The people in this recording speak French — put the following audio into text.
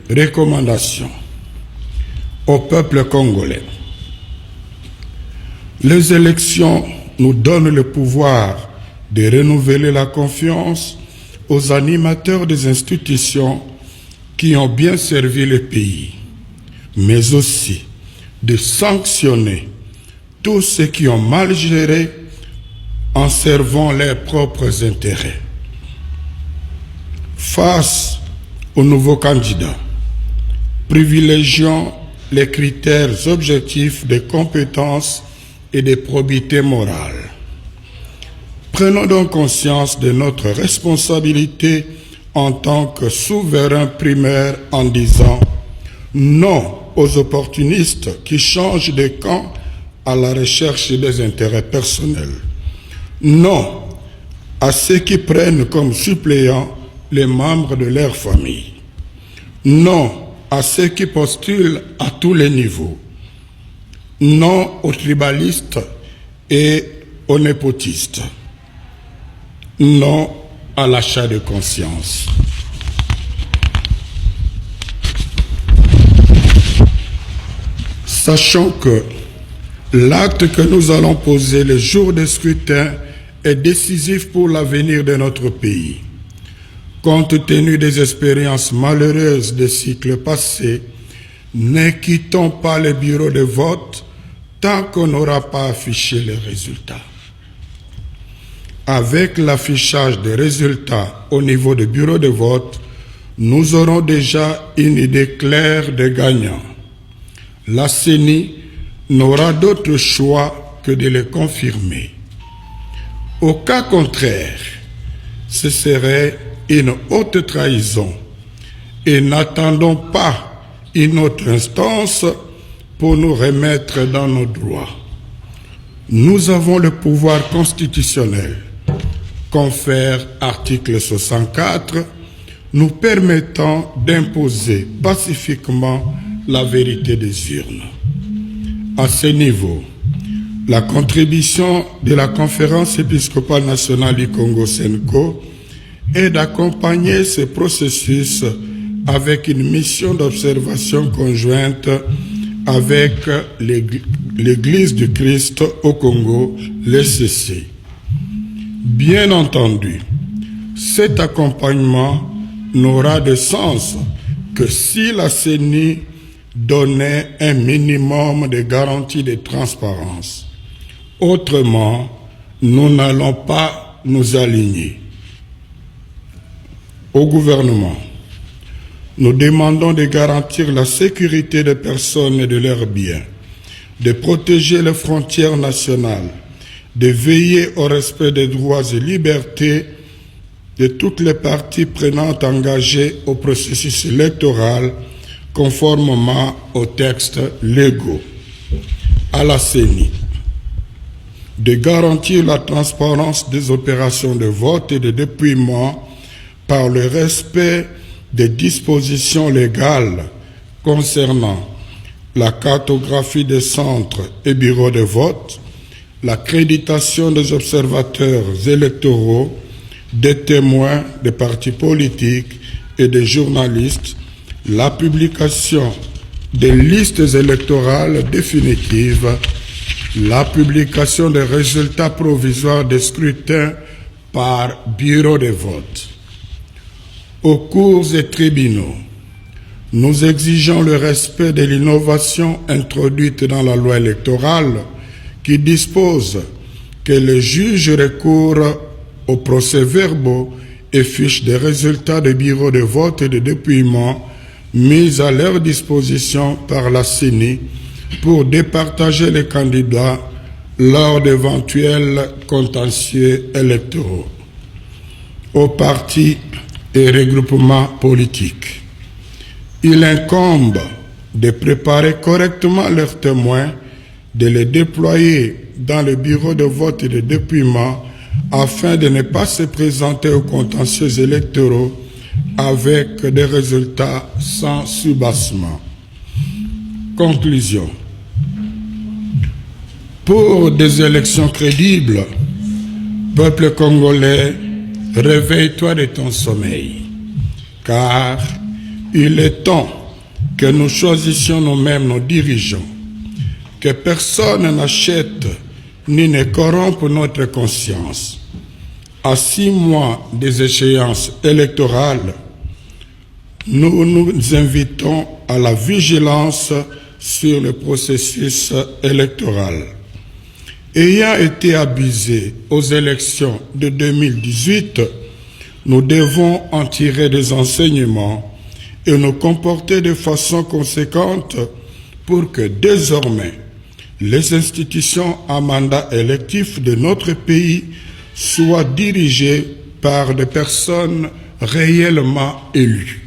Recommandations au peuple congolais. Les élections nous donnent le pouvoir de renouveler la confiance aux animateurs des institutions qui ont bien servi le pays, mais aussi de sanctionner tous ceux qui ont mal géré en servant leurs propres intérêts. Face aux nouveaux candidats, privilégions les critères objectifs de compétence et de probité morale. Prenons donc conscience de notre responsabilité en tant que souverain primaire en disant non aux opportunistes qui changent de camp à la recherche des intérêts personnels. Non à ceux qui prennent comme suppléants les membres de leur famille. Non à ceux qui postulent à tous les niveaux. Non aux tribalistes et aux népotistes. Non à l'achat de conscience. Sachant que l'acte que nous allons poser le jour du scrutin est décisif pour l'avenir de notre pays. Compte tenu des expériences malheureuses des cycles passés, ne quittons pas le bureau de vote tant qu'on n'aura pas affiché les résultats. Avec l'affichage des résultats au niveau du bureau de vote, nous aurons déjà une idée claire des gagnants. La CENI n'aura d'autre choix que de les confirmer. Au cas contraire, ce serait une haute trahison et n'attendons pas une autre instance pour nous remettre dans nos droits. Nous avons le pouvoir constitutionnel, confère article 64, nous permettant d'imposer pacifiquement la vérité des urnes. À ce niveau, la contribution de la Conférence épiscopale nationale du Congo Senko est d'accompagner ce processus avec une mission d'observation conjointe avec l'Église du Christ au Congo, l'ECC. Bien entendu, cet accompagnement n'aura de sens que si la CENI donnait un minimum de garantie de transparence. Autrement, nous n'allons pas nous aligner. Au gouvernement, nous demandons de garantir la sécurité des personnes et de leurs biens, de protéger les frontières nationales, de veiller au respect des droits et libertés de toutes les parties prenantes engagées au processus électoral conformément aux textes légaux. À la CENI, de garantir la transparence des opérations de vote et de dépouillement par le respect des dispositions légales concernant la cartographie des centres et bureaux de vote, l'accréditation des observateurs électoraux, des témoins des partis politiques et des journalistes, la publication des listes électorales définitives, la publication des résultats provisoires des scrutins par bureau de vote. Aux cours et tribunaux, nous exigeons le respect de l'innovation introduite dans la loi électorale qui dispose que les juges recourent aux procès-verbaux et fiches des résultats des bureaux de vote et de dépouillement mis à leur disposition par la CENI pour départager les candidats lors d'éventuels contentieux électoraux. Aux partis et regroupements politiques, il incombe de préparer correctement leurs témoins, de les déployer dans le bureau de vote et de dépouillement afin de ne pas se présenter aux contentieux électoraux avec des résultats sans soubassement. Conclusion. Pour des élections crédibles, peuple congolais, réveille-toi de ton sommeil, car Il est temps que nous choisissions nous-mêmes nos dirigeants, que personne n'achète ni ne corrompe notre conscience. À 6 mois des échéances électorales, nous nous invitons à la vigilance sur le processus électoral. Ayant été abusés aux élections de 2018, nous devons en tirer des enseignements et nous comporter de façon conséquente pour que désormais les institutions à mandat électif de notre pays soient dirigées par des personnes réellement élues.